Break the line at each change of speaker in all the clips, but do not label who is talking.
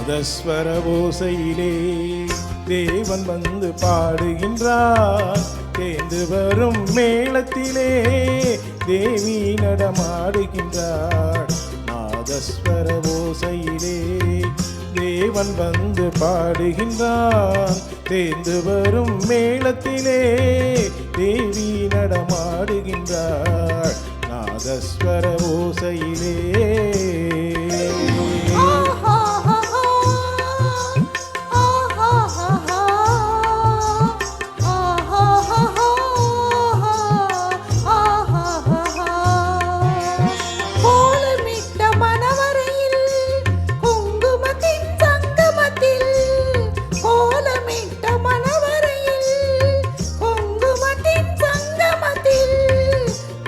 நாதஸ்வர ஓசையிலே தேவன் வந்து பாடுகின்றார். தேர்ந்து வரும் மேளத்திலே தேவி நடமாடுகின்றார். நாதஸ்வர ஓசையிலே தேவன் வந்து பாடுகின்றான். தேர்ந்து வரும் மேளத்திலே தேவி நடமாடுகின்றார். நாதஸ்வர ஓசையிலே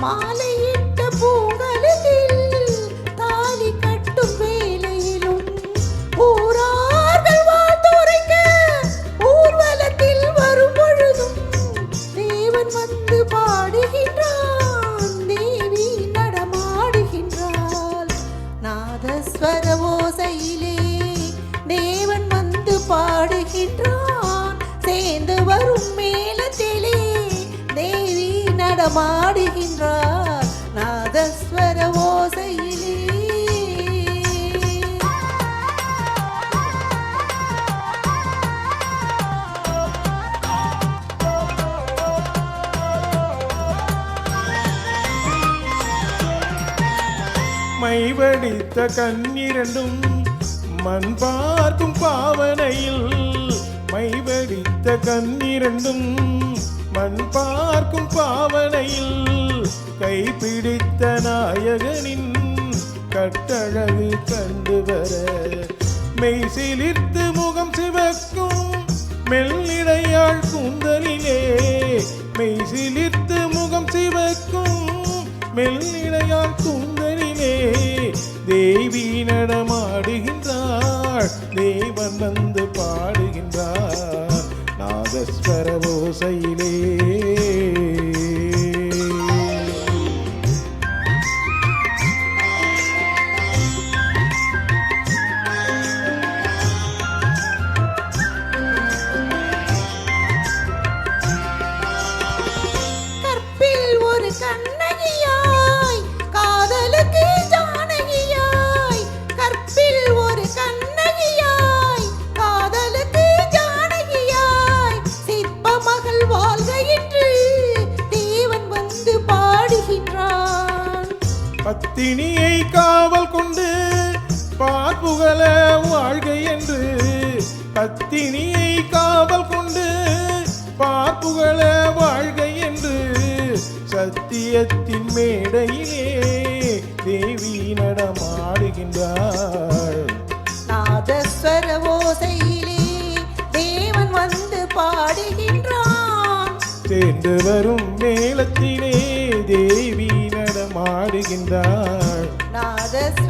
மாலையிட்ட பூங்கலத்தில் தாலி கட்டும் வேளையிலும் ஊரார்கள் வாழ்த்துரைக்க ஊர்வலத்தில் வரும் பொழுதும் தேவன் வந்து பாடுகின்றான். தேவி நடமாடுகின்றாள். நாதஸ்வர ஓசையிலே தேவன் வந்து பாடுகின்றான். சேர்ந்து வரும் மேளத்திலே தேவி நடமாடுகின்றார். நாதஸ்வர ஓசையிலே
மைவடித்த கண்ணிரண்டும் மண் பார்க்கும் பாவனையில். மைவடித்த கண்ணிரண்டும் மண் பார்க்கும் பாவனையில் கைப்பிடித்த நாயகனின் கட்டழகு கண்டு வர மெய் சிலிர்த்து முகம் சிவக்கும் மெல்லிடையாள் கூந்தலிலே. மெய் சிலிர்த்து முகம் சிவக்கும் மெல்லிடையாள் கூந்தலிலே தேவி நடமாடுகின்றாள். தேவன் வந்து பாடுகின்றார். நாதஸ்வர ஓசையிலே
கற்பில் ஒரு கண்ணகியாய் காதலுக்கு ஜானகியாய். கற்பில் ஒரு கண்ணகியாய் காதலுக்கு ஜானகியாய். சிற்ப மகள் வாழ்க என்று தேவன் வந்து பாடுகின்றான்.
பத்தினியை காவல் கொண்டு பார்ப்புகழ வாழ்க என்று. பத்தினியை காவல் கொண்டு பார்ப்புகழ வாழ்க என்று சத்தியத்தின் மேடையிலே தேவி நடமாடுகின்றாள்.
நாதஸ்வர ஓசையிலே தேவன் வந்து பாடுகின்றான்.
சேர்ந்து வரும் மேளத்திலே தேவி நடமாடுகின்றாள்.
நாதஸ்வர